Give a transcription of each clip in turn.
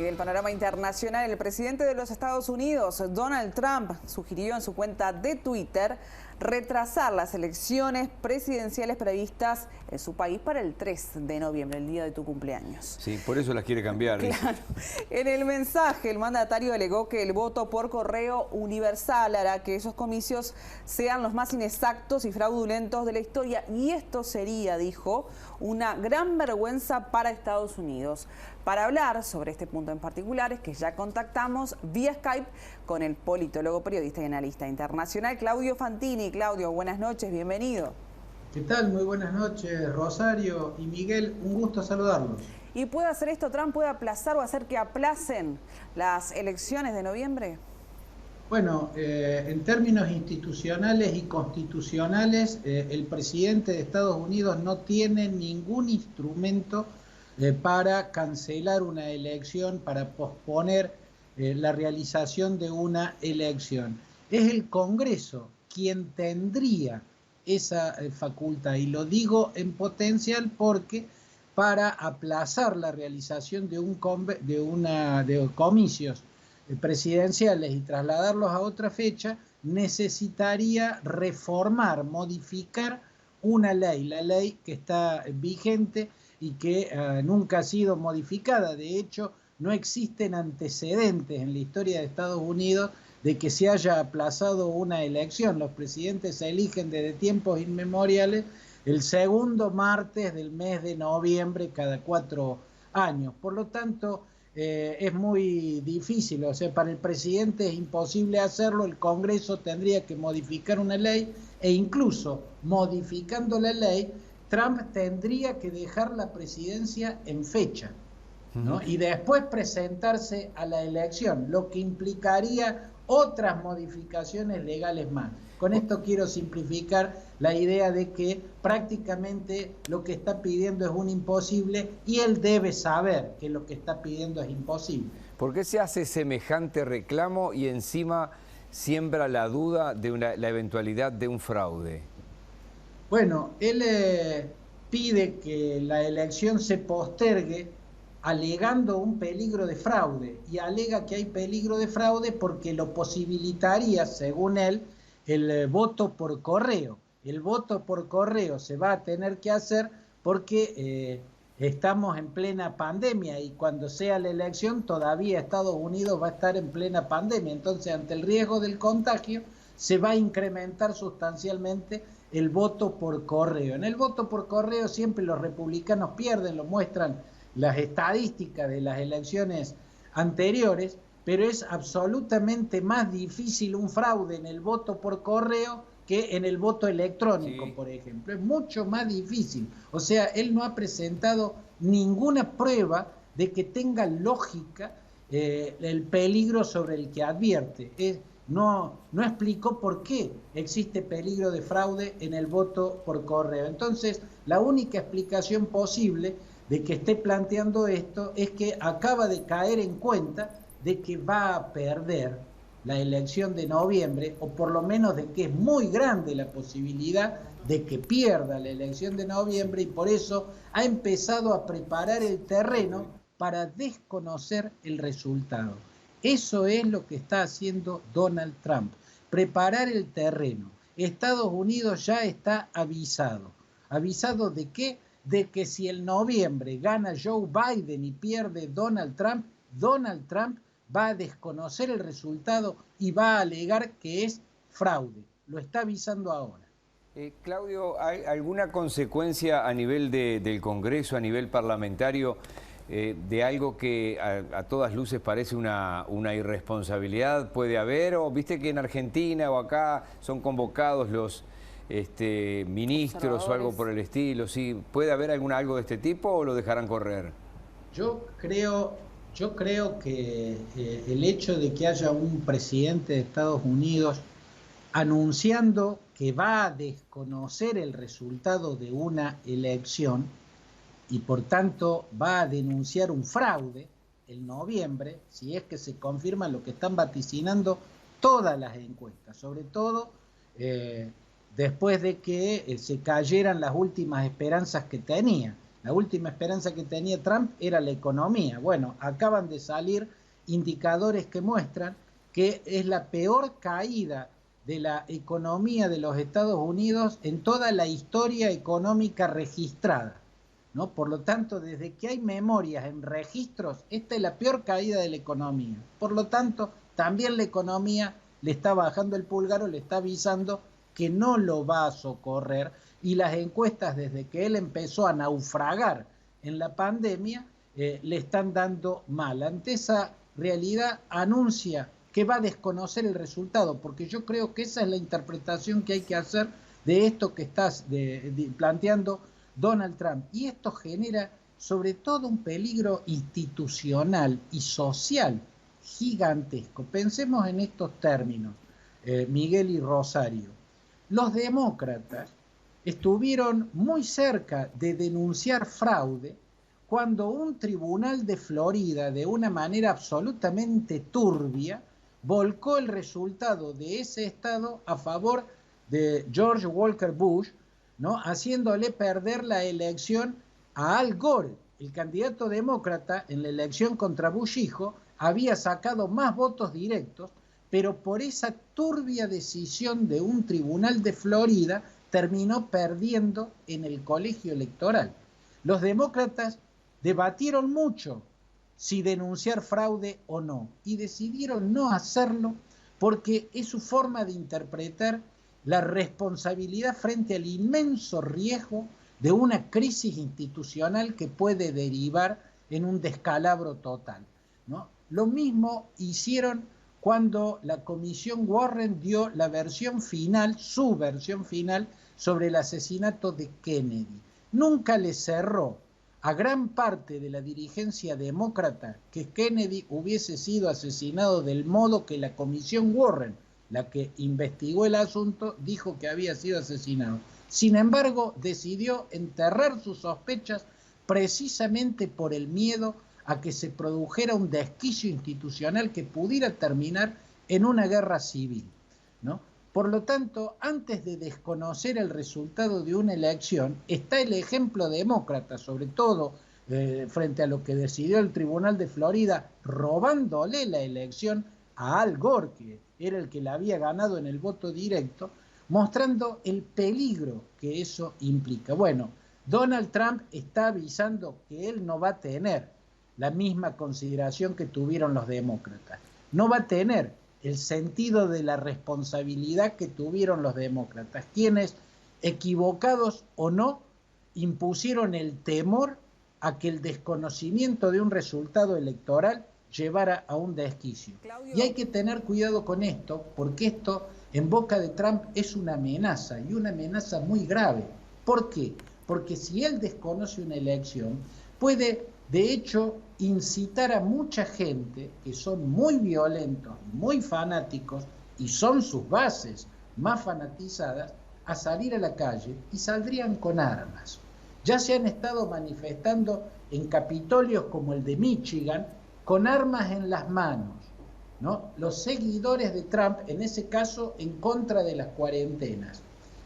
Y del panorama internacional, el presidente de los Estados Unidos, Donald Trump, sugirió en su cuenta de Twitter retrasar las elecciones presidenciales previstas en su país para el 3 de noviembre, el día de tu cumpleaños. Sí, por eso las quiere cambiar. Claro. En el mensaje, el mandatario alegó que el voto por correo universal hará que esos comicios sean los más inexactos y fraudulentos de la historia. Y esto sería, dijo, una gran vergüenza para Estados Unidos. Para hablar sobre este punto en particular es que ya contactamos vía Skype con el politólogo, periodista y analista internacional Claudio Fantini. Claudio, buenas noches, bienvenido. ¿Qué tal? Muy buenas noches, Rosario y Miguel, un gusto saludarlos. ¿Y puede hacer esto Trump? ¿Puede aplazar o hacer que aplacen las elecciones de noviembre? Bueno, en términos institucionales y constitucionales, el presidente de Estados Unidos no tiene ningún instrumento para cancelar una elección, para posponer la realización de una elección. Es el Congreso quien tendría esa facultad, y lo digo en potencial porque para aplazar la realización de comicios presidenciales y trasladarlos a otra fecha, necesitaría reformar, modificar una ley, la ley que está vigente y que nunca ha sido modificada. De hecho, no existen antecedentes en la historia de Estados Unidos de que se haya aplazado una elección. Los presidentes se eligen desde tiempos inmemoriales el segundo martes del mes de noviembre cada 4 años. Por lo tanto, es muy difícil, o sea, para el presidente es imposible hacerlo. El Congreso tendría que modificar una ley e incluso modificando la ley, Trump tendría que dejar la presidencia en fecha, ¿no? Y después presentarse a la elección, lo que implicaría otras modificaciones legales más. Con esto quiero simplificar la idea de que prácticamente lo que está pidiendo es un imposible y él debe saber que lo que está pidiendo es imposible. ¿Por qué se hace semejante reclamo y encima siembra la duda de la eventualidad de un fraude? Bueno, él pide que la elección se postergue alegando un peligro de fraude, y alega que hay peligro de fraude porque lo posibilitaría, según él, el voto por correo. El voto por correo se va a tener que hacer porque estamos en plena pandemia y cuando sea la elección todavía Estados Unidos va a estar en plena pandemia. Entonces, ante el riesgo del contagio, se va a incrementar sustancialmente el voto por correo. En el voto por correo siempre los republicanos pierden, lo muestran las estadísticas de las elecciones anteriores, pero es absolutamente más difícil un fraude en el voto por correo que en el voto electrónico, sí, por ejemplo. Es mucho más difícil. O sea, él no ha presentado ninguna prueba de que tenga lógica el peligro sobre el que advierte. No explicó por qué existe peligro de fraude en el voto por correo. Entonces, la única explicación posible de que esté planteando esto es que acaba de caer en cuenta de que va a perder la elección de noviembre, o por lo menos de que es muy grande la posibilidad de que pierda la elección de noviembre, y por eso ha empezado a preparar el terreno para desconocer el resultado. Eso es lo que está haciendo Donald Trump, preparar el terreno. Estados Unidos ya está avisado. ¿Avisado de qué? De que si en noviembre gana Joe Biden y pierde Donald Trump va a desconocer el resultado y va a alegar que es fraude. Lo está avisando ahora. Claudio, ¿hay alguna consecuencia a nivel del Congreso, a nivel parlamentario, de algo que a todas luces parece una irresponsabilidad? ¿Puede haber? O viste que en Argentina o acá son convocados los ministros o algo por el estilo, ¿sí? ¿Puede haber algo de este tipo o lo dejarán correr? Yo creo que el hecho de que haya un presidente de Estados Unidos anunciando que va a desconocer el resultado de una elección y por tanto va a denunciar un fraude en noviembre, si es que se confirma lo que están vaticinando todas las encuestas, sobre todo después de que se cayeran las últimas esperanzas que tenía. La última esperanza que tenía Trump era la economía. Bueno, acaban de salir indicadores que muestran que es la peor caída de la economía de los Estados Unidos en toda la historia económica registrada, ¿no? Por lo tanto, desde que hay memorias en registros, esta es la peor caída de la economía. Por lo tanto, también la economía le está bajando el pulgar o le está avisando que no lo va a socorrer, y las encuestas desde que él empezó a naufragar en la pandemia le están dando mal. Ante esa realidad anuncia que va a desconocer el resultado, porque yo creo que esa es la interpretación que hay que hacer de esto que estás planteando, Donald Trump. Y esto genera sobre todo un peligro institucional y social gigantesco. Pensemos en estos términos, Miguel y Rosario. Los demócratas estuvieron muy cerca de denunciar fraude cuando un tribunal de Florida, de una manera absolutamente turbia, volcó el resultado de ese estado a favor de George Walker Bush, ¿no? Haciéndole perder la elección a Al Gore. El candidato demócrata en la elección contra Bush hijo había sacado más votos directos, pero por esa turbia decisión de un tribunal de Florida terminó perdiendo en el colegio electoral. Los demócratas debatieron mucho si denunciar fraude o no, y decidieron no hacerlo porque es su forma de interpretar la responsabilidad frente al inmenso riesgo de una crisis institucional que puede derivar en un descalabro total, ¿no? Lo mismo hicieron cuando la Comisión Warren dio la versión final, su versión final, sobre el asesinato de Kennedy. Nunca le cerró a gran parte de la dirigencia demócrata que Kennedy hubiese sido asesinado del modo que la Comisión Warren, la que investigó el asunto, dijo que había sido asesinado. Sin embargo, decidió enterrar sus sospechas precisamente por el miedo a que se produjera un desquicio institucional que pudiera terminar en una guerra civil, ¿no? Por lo tanto, antes de desconocer el resultado de una elección, está el ejemplo demócrata, sobre todo frente a lo que decidió el Tribunal de Florida, robándole la elección a Al Gore, que era el que la había ganado en el voto directo, mostrando el peligro que eso implica. Bueno, Donald Trump está avisando que él no va a tener la misma consideración que tuvieron los demócratas. No va a tener el sentido de la responsabilidad que tuvieron los demócratas, quienes, equivocados o no, impusieron el temor a que el desconocimiento de un resultado electoral llevara a un desquicio. Claudio. Y hay que tener cuidado con esto, porque esto en boca de Trump es una amenaza, y una amenaza muy grave. ¿Por qué? Porque si él desconoce una elección, puede de hecho incitar a mucha gente que son muy violentos, muy fanáticos, y son sus bases más fanatizadas, a salir a la calle, y saldrían con armas. Ya se han estado manifestando en capitolios como el de Michigan con armas en las manos, ¿no? Los seguidores de Trump, en ese caso, en contra de las cuarentenas,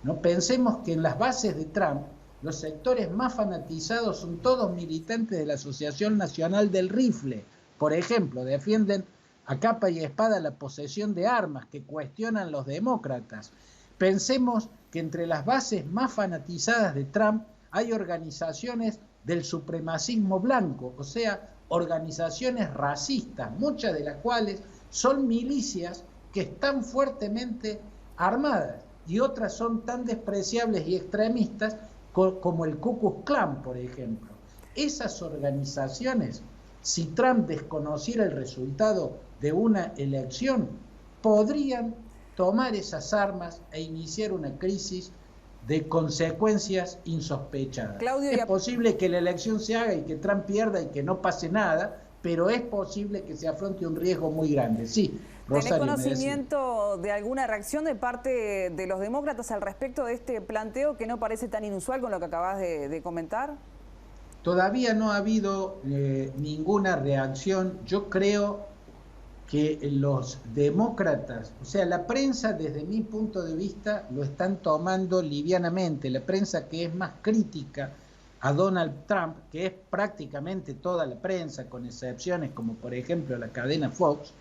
¿no? Pensemos que en las bases de Trump, los sectores más fanatizados son todos militantes de la Asociación Nacional del Rifle. Por ejemplo, defienden a capa y espada la posesión de armas que cuestionan los demócratas. Pensemos que entre las bases más fanatizadas de Trump hay organizaciones del supremacismo blanco, o sea, organizaciones racistas, muchas de las cuales son milicias que están fuertemente armadas, y otras son tan despreciables y extremistas como el Ku Klux Klan, por ejemplo. Esas organizaciones, si Trump desconociera el resultado de una elección, podrían tomar esas armas e iniciar una crisis de consecuencias insospechadas. Claudio, es posible que la elección se haga y que Trump pierda y que no pase nada, pero es posible que se afronte un riesgo muy grande. Sí, Rosario, ¿tenés conocimiento de alguna reacción de parte de los demócratas al respecto de este planteo que no parece tan inusual con lo que acabas de comentar? Todavía no ha habido ninguna reacción. Yo creo que los demócratas, o sea, la prensa desde mi punto de vista lo están tomando livianamente. La prensa que es más crítica a Donald Trump, que es prácticamente toda la prensa, con excepciones como por ejemplo la cadena Fox,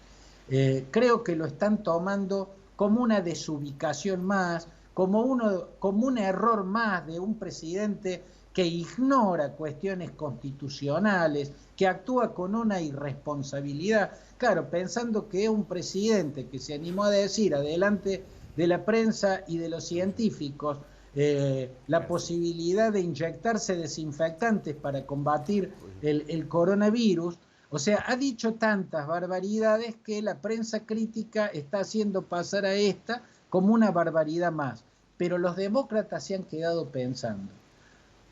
creo que lo están tomando como una desubicación más, como un error más de un presidente que ignora cuestiones constitucionales, que actúa con una irresponsabilidad, claro, pensando que es un presidente que se animó a decir adelante de la prensa y de los científicos la posibilidad de inyectarse desinfectantes para combatir el coronavirus. O sea, ha dicho tantas barbaridades que la prensa crítica está haciendo pasar a esta como una barbaridad más. Pero los demócratas se han quedado pensando.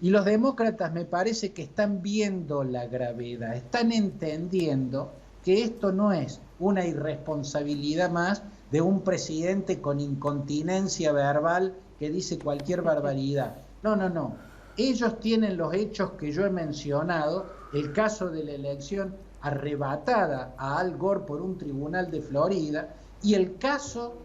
Y los demócratas me parece que están viendo la gravedad, están entendiendo que esto no es una irresponsabilidad más de un presidente con incontinencia verbal que dice cualquier barbaridad. No, no, no. Ellos tienen los hechos que yo he mencionado, el caso de la elección arrebatada a Al Gore por un tribunal de Florida y el caso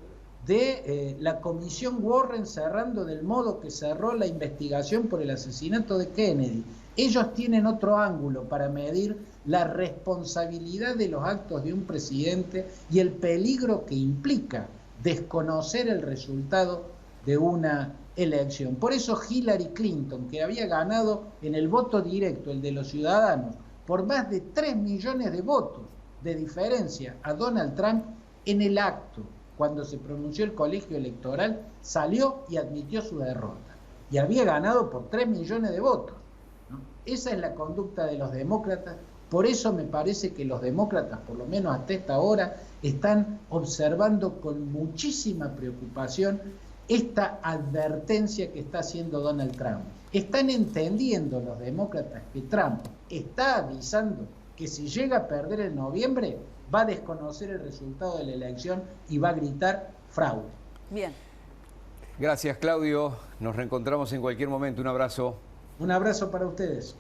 de la comisión Warren cerrando del modo que cerró la investigación por el asesinato de Kennedy. Ellos tienen otro ángulo para medir la responsabilidad de los actos de un presidente y el peligro que implica desconocer el resultado de una elección. Por eso Hillary Clinton, que había ganado en el voto directo, el de los ciudadanos, por más de 3 millones de votos de diferencia a Donald Trump, en el acto, cuando se pronunció el colegio electoral, salió y admitió su derrota. Y había ganado por 3 millones de votos, ¿no? Esa es la conducta de los demócratas. Por eso me parece que los demócratas, por lo menos hasta esta hora, están observando con muchísima preocupación esta advertencia que está haciendo Donald Trump. Están entendiendo los demócratas que Trump está avisando que si llega a perder en noviembre, va a desconocer el resultado de la elección y va a gritar fraude. Bien. Gracias, Claudio. Nos reencontramos en cualquier momento. Un abrazo. Un abrazo para ustedes.